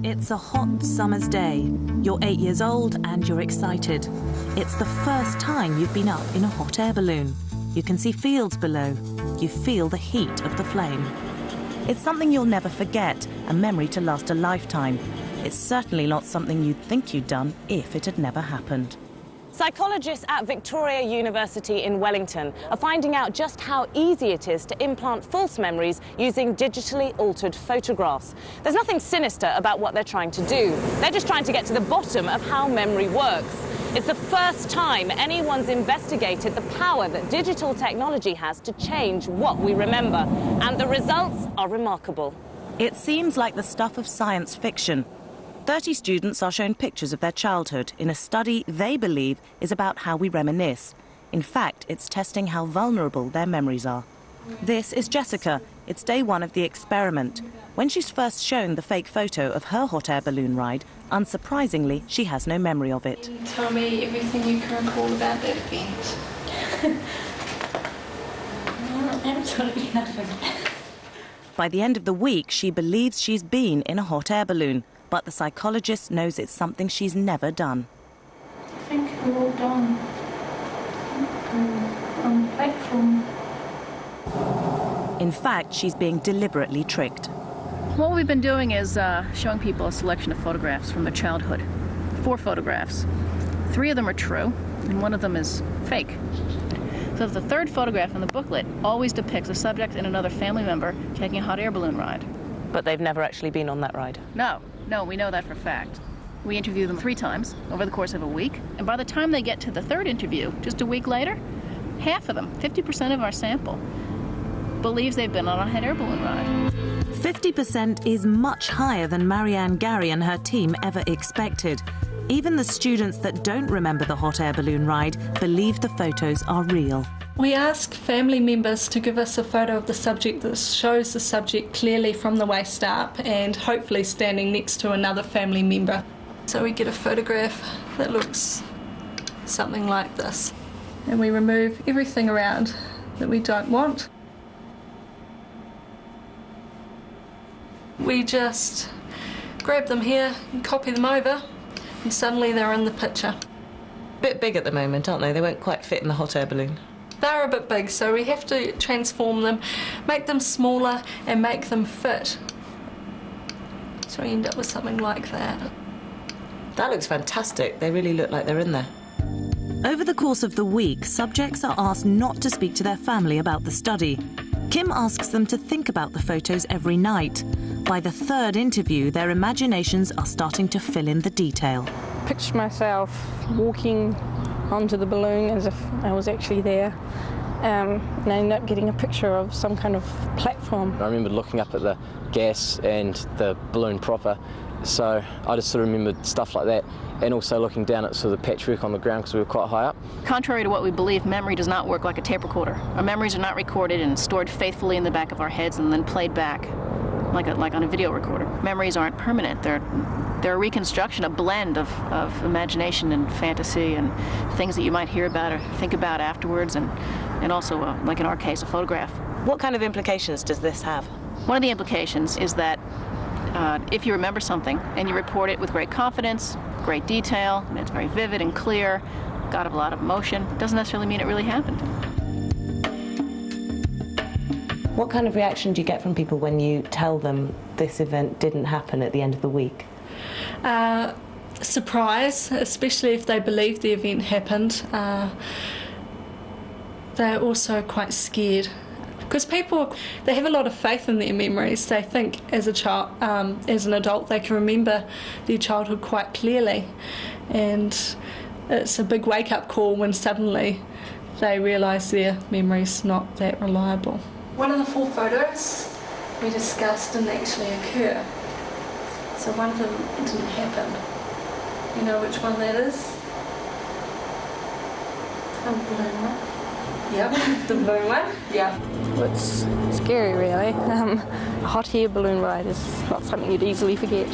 It's a hot summer's day. You're 8 years old and you're excited. It's the first time you've been up in a hot air balloon. You can see fields below. You feel the heat of the flame. It's something you'll never forget, a memory to last a lifetime. It's certainly not something you'd think you'd done if it had never happened. Psychologists at Victoria University in Wellington are finding out just how easy it is to implant false memories using digitally altered photographs. There's nothing sinister about what they're trying to do. They're just trying to get to the bottom of how memory works. It's the first time anyone's investigated the power that digital technology has to change what we remember, and the results are remarkable. It seems like the stuff of science fiction. 30 students are shown pictures of their childhood in a study they believe is about how we reminisce. In fact, it's testing how vulnerable their memories are. This is Jessica. It's day one of the experiment. When she's first shown the fake photo of her hot air balloon ride, unsurprisingly, she has no memory of it. Tell me everything you can recall about that event. Absolutely nothing. By the end of the week, she believes she's been in a hot air balloon. But the psychologist knows it's something she's never done. I think we're all done on the platform. In fact, she's being deliberately tricked. What we've been doing is showing people a selection of photographs from their childhood. 4 photographs. 3 of them are true, and 1 of them is fake. So the 3rd photograph in the booklet always depicts a subject and another family member taking a hot air balloon ride. But they've never actually been on that ride? No, we know that for a fact. We interview them 3 times over the course of a week, and by the time they get to the 3rd interview, just a week later, half of them, 50% of our sample, believes they've been on a hot air balloon ride. 50% is much higher than Marianne Gary and her team ever expected. Even the students that don't remember the hot air balloon ride believe the photos are real. We ask family members to give us a photo of the subject that shows the subject clearly from the waist up and hopefully standing next to another family member. So we get a photograph that looks something like this. And we remove everything around that we don't want. We just grab them here and copy them over, and suddenly they're in the picture. Bit big at the moment, aren't they? They won't quite fit in the hot air balloon. They're a bit big, so we have to transform them, make them smaller and make them fit. So we end up with something like that. That looks fantastic. They really look like they're in there. Over the course of the week, subjects are asked not to speak to their family about the study. Kim asks them to think about the photos every night. By the 3rd interview, their imaginations are starting to fill in the detail. Picture myself walking onto the balloon as if I was actually there, and I ended up getting a picture of some kind of platform. I remember looking up at the gas and the balloon proper, so I just sort of remembered stuff like that, and also looking down at sort of the patchwork on the ground because we were quite high up. Contrary to what we believe, memory does not work like a tape recorder. Our memories are not recorded and stored faithfully in the back of our heads and then played back like on a video recorder. Memories aren't permanent. They're a reconstruction, a blend of imagination and fantasy and things that you might hear about or think about afterwards, and also, like in our case, a photograph. What kind of implications does this have? One of the implications is that if you remember something and you report it with great confidence, great detail, and it's very vivid and clear, got a lot of emotion, doesn't necessarily mean it really happened. What kind of reaction do you get from people when you tell them this event didn't happen at the end of the week? Surprise, especially if they believe the event happened. They're also quite scared because people, they have a lot of faith in their memories. They think as a child, as an adult, they can remember their childhood quite clearly, and it's a big wake-up call when suddenly they realise their memory's not that reliable. One of the 4 photos we discussed didn't actually occur. So one of them didn't happen. You know which one that is? The balloon one. Yep, the balloon one. Yeah. It's scary, really. A hot air balloon ride is not something you'd easily forget.